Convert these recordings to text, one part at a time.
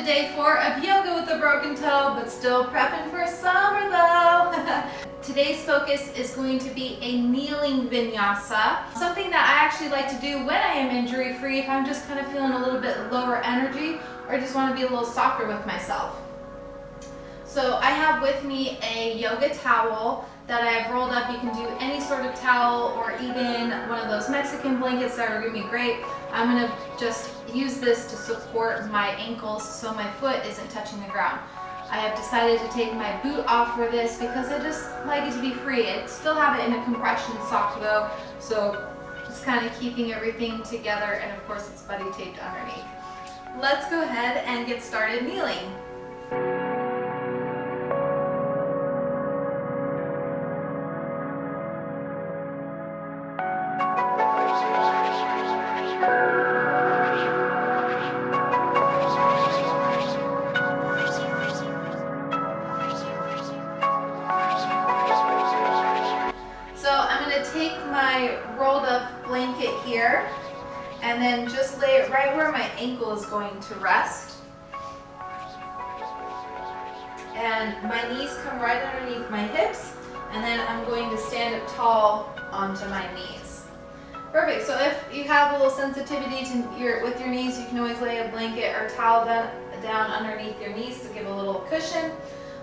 to day 4 of yoga with a broken toe, but still prepping for summer though. Today's focus is going to be a kneeling vinyasa, something that I actually like to do when I am injury free if I'm just kind of feeling a little bit lower energy or just want to be a little softer with myself. So I have with me a yoga towel that I've rolled up. You can do any sort of towel or even one of those Mexican blankets that are going to be great. I'm going to just use this to support my ankles so my foot isn't touching the ground. I have decided to take my boot off for this because I just like it to be free. I still have it in a compression sock though, so just kind of keeping everything together, and of course it's buddy taped underneath. Let's go ahead and get started kneeling. Take my rolled up blanket here and then just lay it right where my ankle is going to rest. And my knees come right underneath my hips, and then I'm going to stand up tall onto my knees. Perfect. So if you have a little sensitivity with your knees, you can always lay a blanket or towel down underneath your knees to give a little cushion.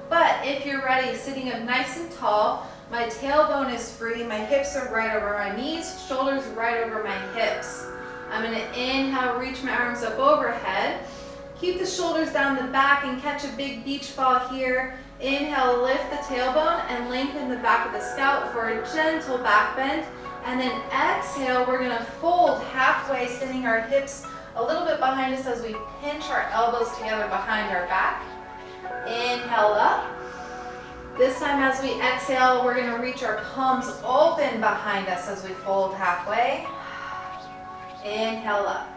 But if you're ready, sitting up nice and tall, my tailbone is free, my hips are right over my knees, shoulders right over my hips. I'm going to inhale, reach my arms up overhead. Keep the shoulders down the back and catch a big beach ball here. Inhale, lift the tailbone and lengthen the back of the scalp for a gentle back bend. And then exhale, we're going to fold halfway, sending our hips a little bit behind us as we pinch our elbows together behind our back. Inhale up. This time as we exhale, we're going to reach our palms open behind us as we fold halfway. Inhale up.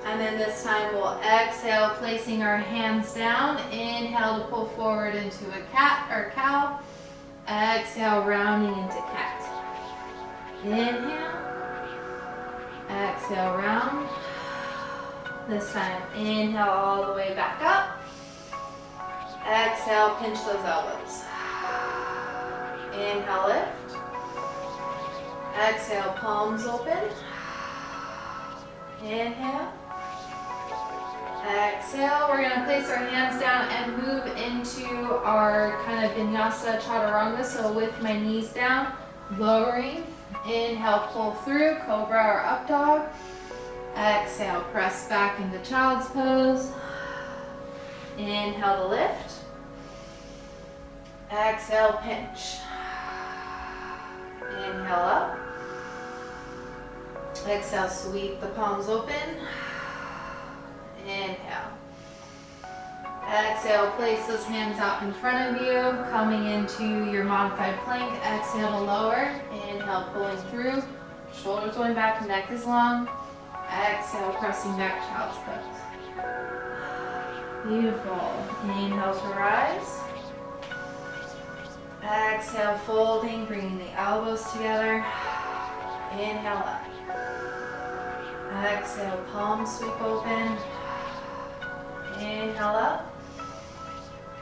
And then this time we'll exhale, placing our hands down. Inhale to pull forward into a cat or cow. Exhale, rounding into cat. Inhale. Exhale, round. This time, inhale all the way back up. Exhale, pinch those elbows. Inhale, lift. Exhale, palms open. Inhale. Exhale, we're going to place our hands down and move into our kind of vinyasa chaturanga. So with my knees down, lowering. Inhale, pull through, cobra or up dog. Exhale, press back into child's pose. Inhale to lift. Exhale, pinch. Inhale up. Exhale, sweep the palms open. Inhale. Exhale, place those hands out in front of you, coming into your modified plank. Exhale to lower. Inhale, pulling through. Shoulders going back, neck is long. Exhale, pressing back, child's pose. Beautiful. Inhale to rise. Exhale, folding, bringing the elbows together. Inhale up. Exhale, palms sweep open. Inhale up.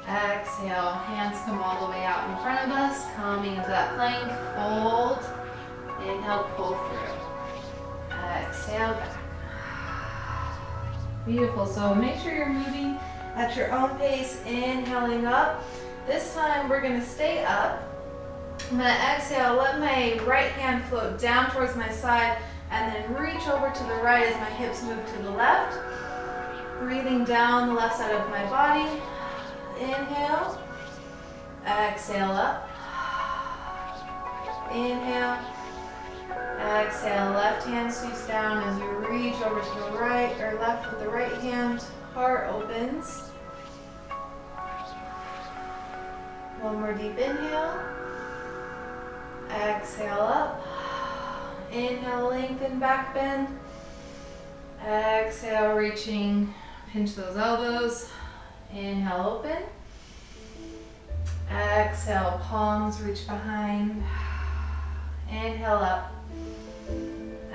Exhale, hands come all the way out in front of us, coming into that plank. Fold. Inhale, pull through. Exhale, back. Beautiful. So make sure you're moving at your own pace, inhaling up. This time we're going to stay up. I'm going to exhale, let my right hand float down towards my side, and then reach over to the right as my hips move to the left. Breathing down the left side of my body. Inhale. Exhale up. Inhale. Exhale, left hand sweeps down as you reach over to the right or left with the right hand. Heart opens. One more deep inhale. Exhale up. Inhale, lengthen, back bend. Exhale, reaching, pinch those elbows. Inhale, open. Exhale, palms reach behind. Inhale up.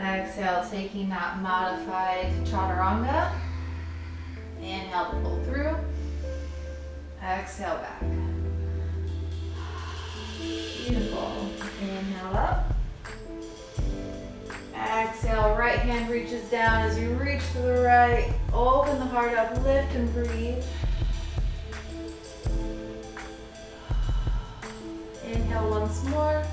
Exhale, taking that modified chaturanga. Inhale to pull Exhale back. Beautiful. Inhale up. Exhale, right hand reaches down as you reach to the right. Open the heart up, lift and breathe. Inhale once more.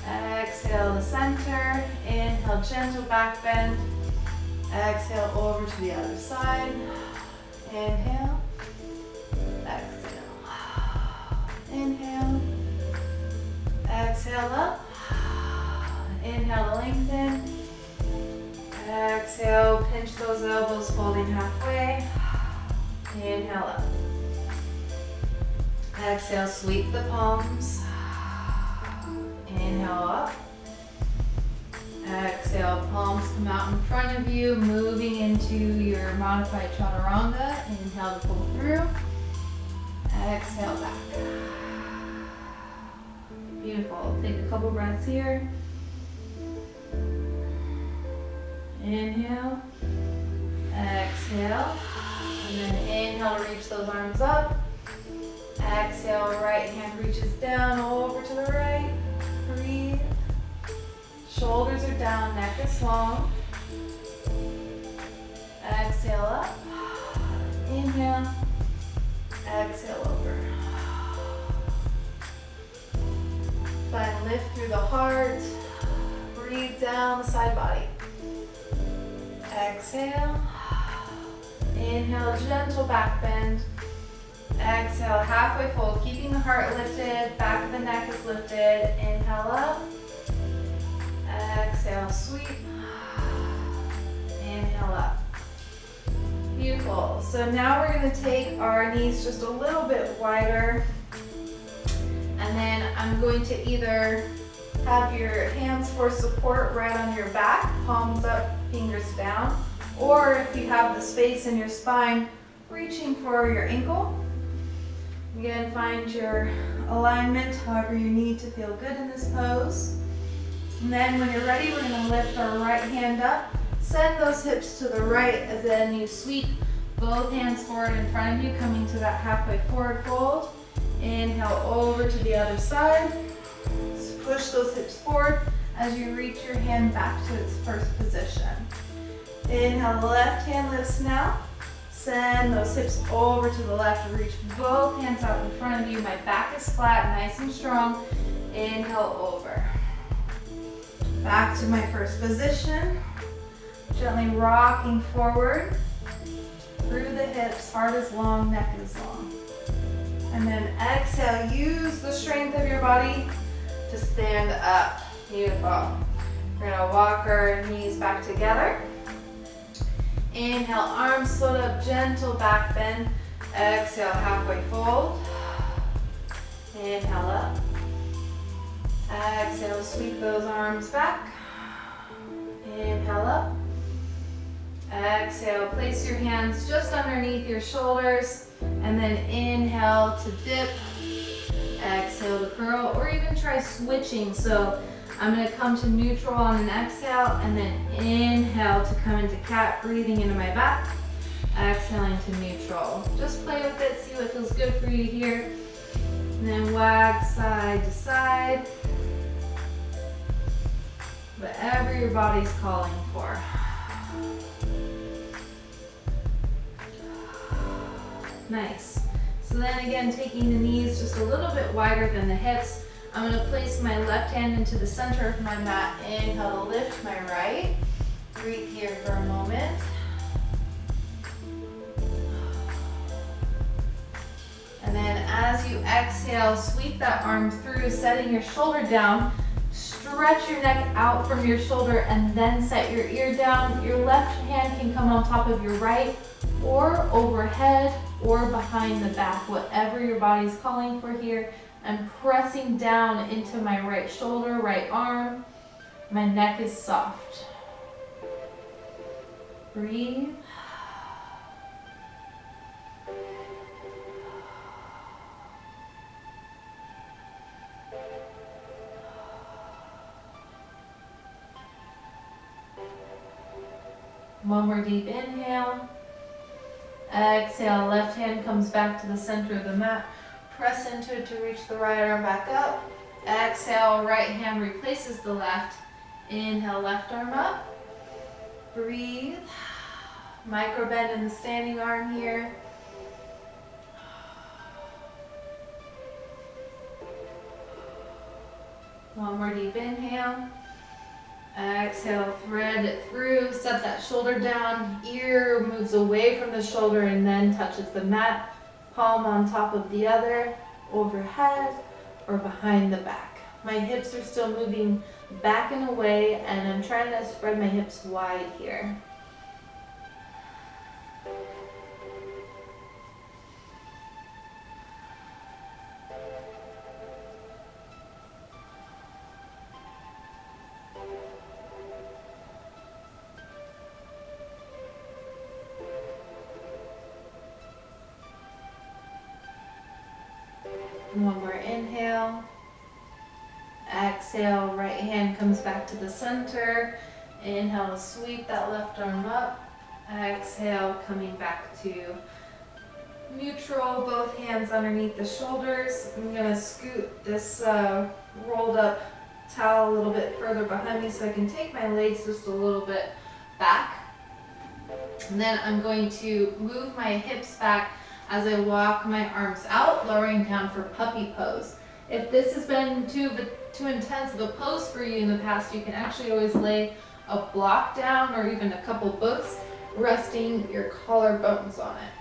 Exhale to center. Inhale, gentle back bend. Exhale over to the other side. Inhale. Exhale. Inhale. Exhale up. Inhale to lengthen. Exhale, pinch those elbows, folding halfway. Inhale up. Exhale, sweep the palms. Inhale up. Exhale, palms come out in front of you, moving into your modified chaturanga. Inhale to pull through. Exhale back. Beautiful. Take a couple breaths here. Inhale. Exhale. And then inhale to reach those arms up. Exhale, right hand reaches down over to the right. Breathe. Shoulders are down, neck is long. Exhale up. Inhale. Exhale over. Find lift through the heart. Breathe down the side body. Exhale. Inhale, gentle back bend. Exhale, halfway fold, keeping the heart lifted, back of the neck is lifted. Inhale up. Exhale, sweep. Inhale up. Beautiful. So now we're going to take our knees just a little bit wider. And then I'm going to either have your hands for support right on your back, palms up, fingers down, or if you have the space in your spine, reaching for your ankle. Again, find your alignment, however you need to feel good in this pose. And then when you're ready, we're going to lift our right hand up, send those hips to the right, as then you sweep both hands forward in front of you, coming to that halfway forward fold. Inhale over to the other side. Just push those hips forward as you reach your hand back to its first position. Inhale, the left hand lifts now. Send those hips over to the left. Reach both hands out in front of you. My back is flat, nice and strong. Inhale over. Back to my first position. Gently rocking forward through the hips. Heart is long, neck is long. And then exhale, use the strength of your body to stand up. Beautiful. We're gonna walk our knees back together. Inhale, arms float up, gentle back bend. Exhale, halfway fold. Inhale up. Exhale, sweep those arms back. Inhale up. Exhale, place your hands just underneath your shoulders. And then inhale to dip. Exhale to curl, or even try switching. So I'm going to come to neutral on an exhale, and then inhale to come into cat, breathing into my back. Exhaling to neutral. Just play with it, see what feels good for you here. And then wag side to side. Whatever your body's calling for. Nice. So then again, taking the knees just a little bit wider than the hips, I'm going to place my left hand into the center of my mat. Inhale to lift my right. Breathe here for a moment. And then as you exhale, sweep that arm through, setting your shoulder down. Stretch your neck out from your shoulder and then set your ear down. Your left hand can come on top of your right, or overhead, or behind the back, whatever your body's calling for here. I'm pressing down into my right shoulder, right arm. My neck is soft. Breathe. One more deep inhale. Exhale, left hand comes back to the center of the mat. Press into it to reach the right arm back up. Exhale, right hand replaces the left. Inhale, left arm up. Breathe. Micro bend in the standing arm here. One more deep inhale. Exhale, thread it through, set that shoulder down, ear moves away from the shoulder and then touches the mat, palm on top of the other, overhead or behind the back. My hips are still moving back and away, and I'm trying to spread my hips wide here. One more inhale. Exhale, right hand comes back to the center. Inhale, sweep that left arm up. Exhale, coming back to neutral, both hands underneath the shoulders. I'm gonna scoot this rolled up towel a little bit further behind me so I can take my legs just a little bit back. And then I'm going to move my hips back as I walk my arms out, lowering down for puppy pose. If this has been too intense of a pose for you in the past, you can actually always lay a block down or even a couple books, resting your collarbones on it.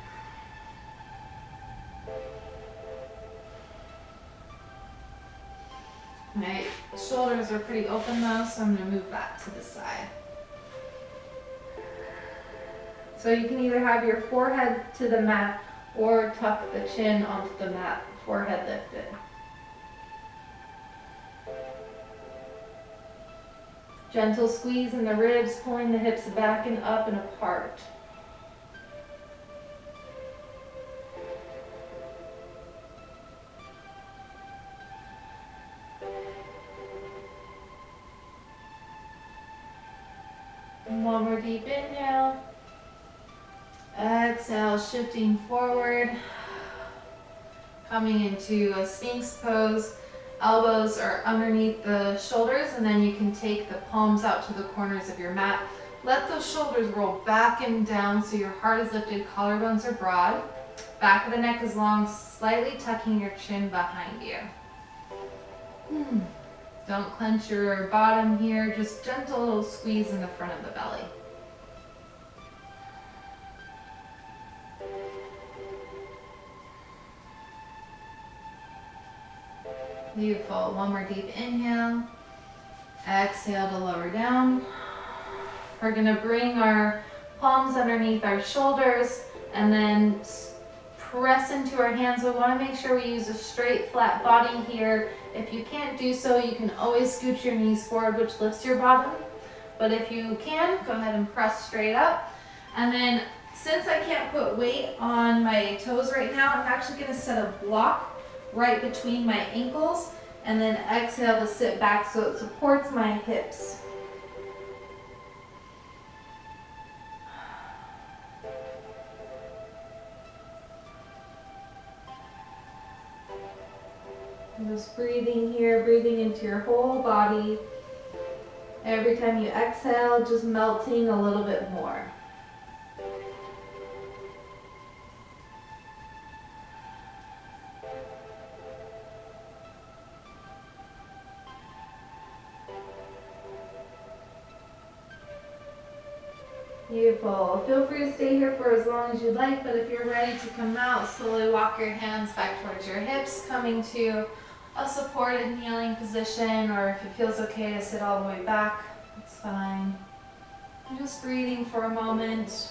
My shoulders are pretty open though, so I'm gonna move that to the side. So you can either have your forehead to the mat or tuck the chin onto the mat, forehead lifted. Gentle squeeze in the ribs, pulling the hips back and up and apart. And one more deep inhale. Exhale, shifting forward, coming into a Sphinx pose. Elbows are underneath the shoulders, and then you can take the palms out to the corners of your mat. Let those shoulders roll back and down so your heart is lifted, collarbones are broad. Back of the neck is long, slightly tucking your chin behind you. Don't clench your bottom here, just gentle little squeeze in the front of the belly. Beautiful. One more deep inhale. Exhale to lower down. We're going to bring our palms underneath our shoulders and then press into our hands. We want to make sure we use a straight, flat body here. If you can't do so, you can always scoot your knees forward, which lifts your bottom. But if you can, go ahead and press straight up. And then, since I can't put weight on my toes right now, I'm actually going to set a block right between my ankles, and then exhale to sit back so it supports my hips. And just breathing here, breathing into your whole body. Every time you exhale, just melting a little bit more. Beautiful. Feel free to stay here for as long as you'd like, but if you're ready to come out, slowly walk your hands back towards your hips, coming to a supported kneeling position, or if it feels okay to sit all the way back, it's fine. I'm just breathing for a moment.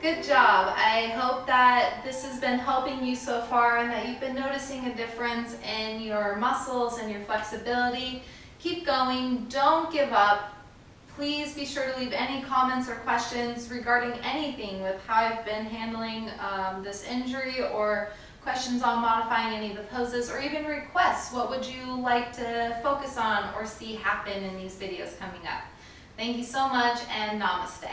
Good job. I hope that this has been helping you so far and that you've been noticing a difference in your muscles and your flexibility. Keep going. Don't give up. Please be sure to leave any comments or questions regarding anything with how I've been handling this injury, or questions on modifying any of the poses, or even requests. What would you like to focus on or see happen in these videos coming up? Thank you so much, and namaste.